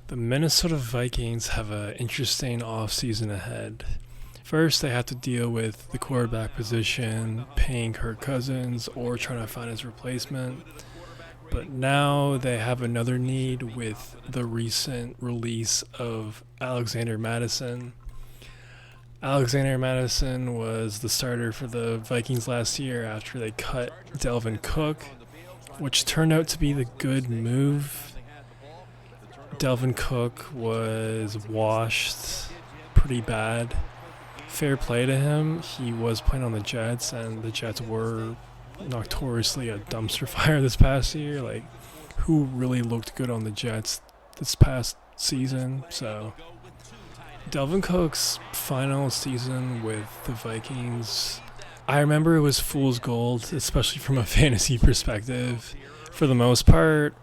The Minnesota Vikings have an interesting offseason ahead. First, they have to deal with the quarterback position, paying Kirk Cousins, or trying to find his replacement. But now they have another need with the recent release of Alexander Mattison. Alexander Mattison was the starter for the Vikings last year after they cut Delvin Cook, which turned out to be the good move. Delvin Cook was washed pretty bad. Fair play to him. He was playing on the Jets, and the Jets were notoriously a dumpster fire this past year. Like, who really looked good on the Jets this past season? So, Delvin Cook's final season with the Vikings, I remember it was fool's gold, especially from a fantasy perspective. For the most part,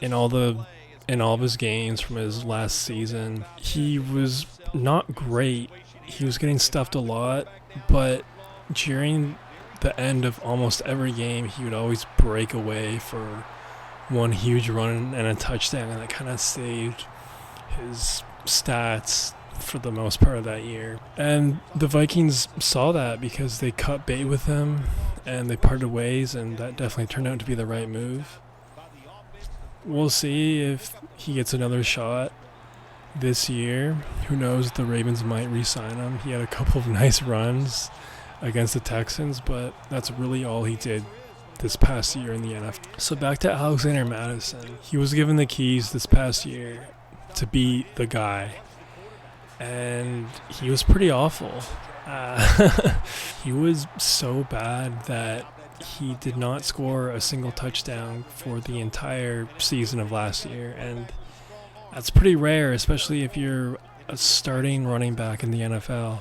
in all of his games from his last season, he was not great. He was getting stuffed a lot, but during the end of almost every game, he would always break away for one huge run and a touchdown, and that kind of saved his stats for the most part of that year. And the Vikings saw that because they cut bait with him and they parted ways, and that definitely turned out to be the right move. We'll see if he gets another shot this year. Who knows, the Ravens might re-sign him. He had a couple of nice runs against the Texans, but that's really all he did this past year in the NFL. So back to Alexander Mattison. He was given the keys this past year to be the guy, and he was pretty awful. He was so bad that he did not score a single touchdown for the entire season of last year, and that's pretty rare, especially if you're a starting running back in the NFL.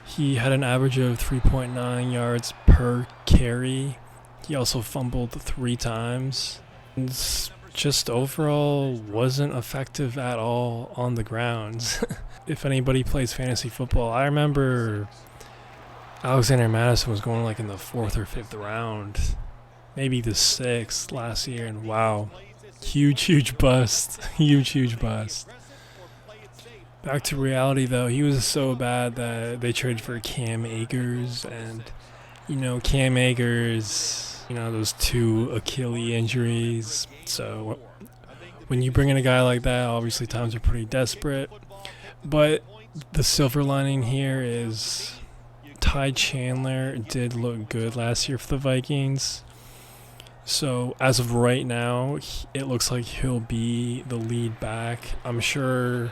He had an average of 3.9 yards per carry. He also fumbled 3 times. And just overall wasn't effective at all on the ground. If anybody plays fantasy football, I remember Alexander Mattison was going like in the 4th or 5th round, maybe the 6th last year, and wow, huge bust. Huge bust. Back to reality though, he was so bad that they traded for Cam Akers, and Cam Akers, those 2 Achilles injuries. So when you bring in a guy like that, obviously times are pretty desperate. But the silver lining here is Ty Chandler did look good last year for the Vikings. So as of right now, it looks like he'll be the lead back. I'm sure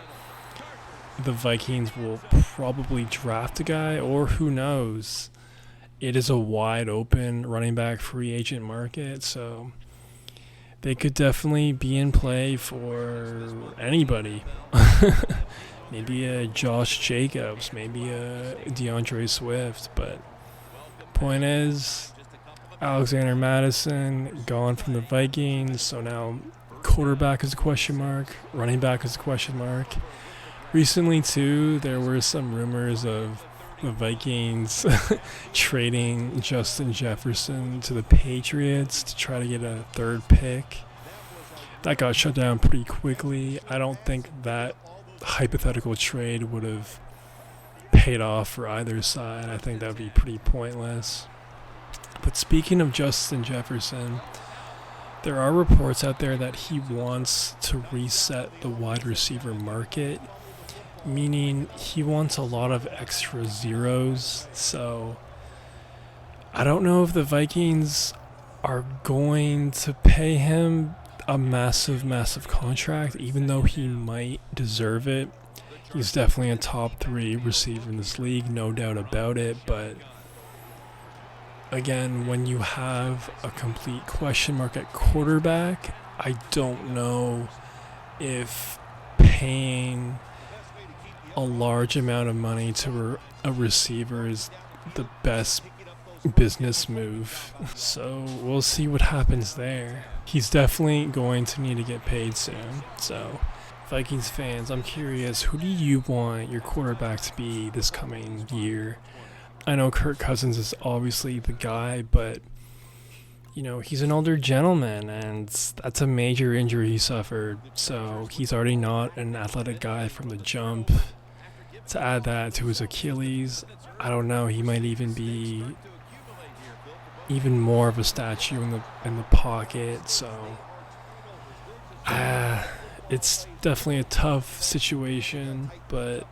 the Vikings will probably draft a guy, or who knows. It is a wide open running back free agent market, so they could definitely be in play for anybody. Maybe a Josh Jacobs, maybe a DeAndre Swift, but point is, Alexander Mattison gone from the Vikings, so now quarterback is a question mark, running back is a question mark. Recently, too, there were some rumors of the Vikings trading Justin Jefferson to the Patriots to try to get a 3rd pick. That got shut down pretty quickly. I don't think that hypothetical trade would have paid off for either side. I think that would be pretty pointless. But speaking of Justin Jefferson, there are reports out there that he wants to reset the wide receiver market, meaning he wants a lot of extra zeros. So I don't know if the Vikings are going to pay him a massive contract, even though he might deserve it. He's definitely a top 3 receiver in this league, no doubt about it, but again, when you have a complete question mark at quarterback, I don't know if paying a large amount of money to a receiver is the best business move. So we'll see what happens there. He's definitely going to need to get paid soon. So Vikings fans, I'm curious, who do you want your quarterback to be this coming year? I know Kirk Cousins is obviously the guy, but he's an older gentleman, and that's a major injury he suffered. So he's already not an athletic guy from the jump. To add that to his Achilles, I don't know. He might even be even more of a statue in the pocket. So it's definitely a tough situation, but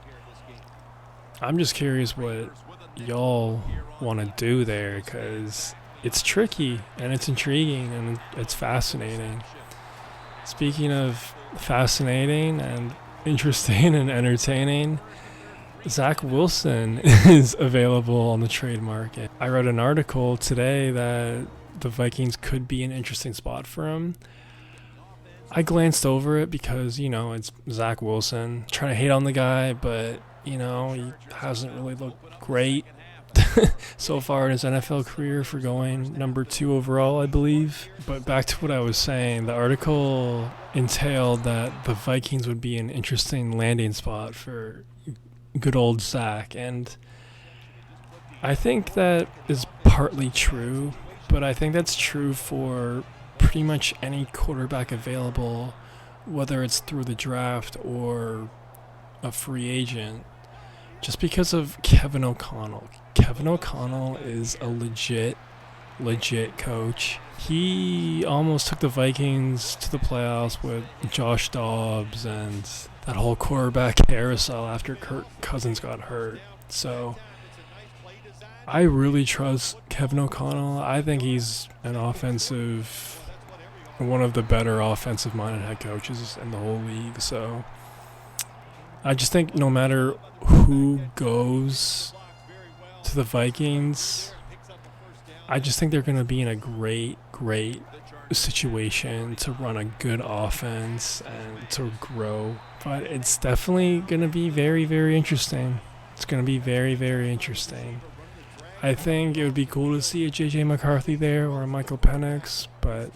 I'm just curious what y'all want to do there, because it's tricky and it's intriguing and it's fascinating. Speaking of fascinating and interesting and entertaining, Zach Wilson is available on the trade market. I read an article today that the Vikings could be an interesting spot for him. I glanced over it because, it's Zach Wilson. Trying to hate on the guy, but, he hasn't really looked great so far in his NFL career for going number 2 overall, I believe. But back to what I was saying, the article entailed that the Vikings would be an interesting landing spot for good old Zach. And I think that is partly true, but I think that's true for pretty much any quarterback available, whether it's through the draft or a free agent, just because of Kevin O'Connell. Kevin O'Connell is a legit coach. He almost took the Vikings to the playoffs with Josh Dobbs and that whole quarterback carousel after Kirk Cousins got hurt. So I really trust Kevin O'Connell. I think he's one of the better offensive-minded head coaches in the whole league. So I just think no matter who goes to the Vikings, I just think they're going to be in a great situation to run a good offense and to grow. But it's definitely going to be very, very interesting. It's going to be very, very interesting. I think it would be cool to see a J.J. McCarthy there or a Michael Penix, but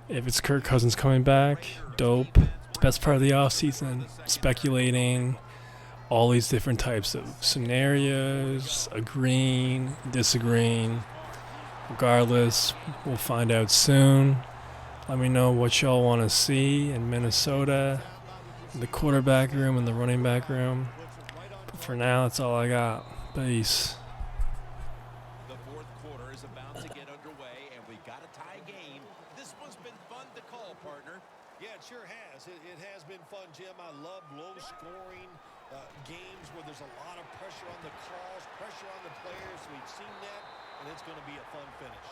if it's Kirk Cousins coming back, dope. It's the best part of the offseason, speculating all these different types of scenarios, agreeing, disagreeing. Regardless, we'll find out soon. Let me know what y'all want to see in Minnesota, in the quarterback room and the running back room. But for now, that's all I got. Peace. The fourth quarter is about to get underway, and we got a tie game. This one's been fun to call, partner. Yeah, it sure has. It has been fun, Jim. I love low-scoring games where there's a lot of pressure on the calls, pressure on the players. We've seen that, and it's going to be a fun finish.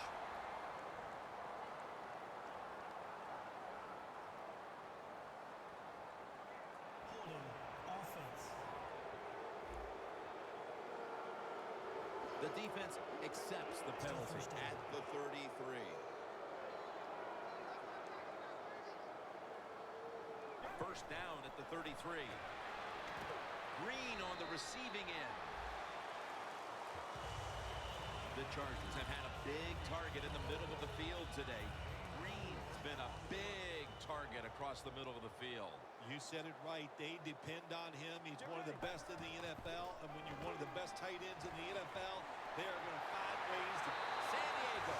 The defense accepts the penalty at the 33. First down at the 33. Green on the receiving end. The Chargers have had a big target in the middle of the field today. Green's been a big target across the middle of the field. You said it right. They depend on him. He's one of the best in the NFL. And when you're one of the best tight ends in the NFL, they are going to find ways to... San Diego